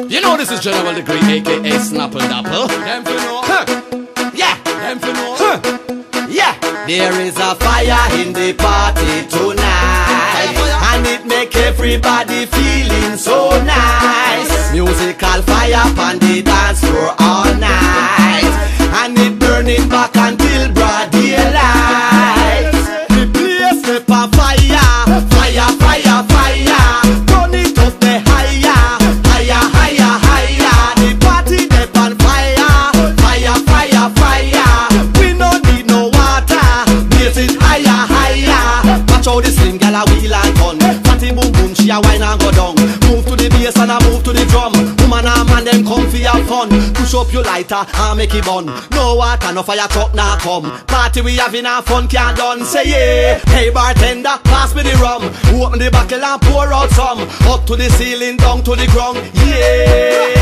You know this is General Degree, aka Snapple Dapple. Them for know. Yeah. Them for know. Yeah. There is a fire in the party tonight, and it make everybody feeling so nice. Musical fire on the dance floor all night, and it burning back until broad daylight. The place step on fire, fire, fire, fire. Turn it up the higher, higher, higher, higher. The party step on fire, fire, fire, fire. We no need no water, raise it higher, higher. Watch how the slim gal a wheel and turn. Fatty boom boom, she a wine and go down. Move to the bass and a move to the drum. Woman and man them come for your fun. Push up your lighter and make it burn. No water, no fire truck now come. Party we having a fun can't done. Say yeah. Hey bartender, pass me the rum. Open the bottle and pour out some. Up to the ceiling, down to the ground. Yeah.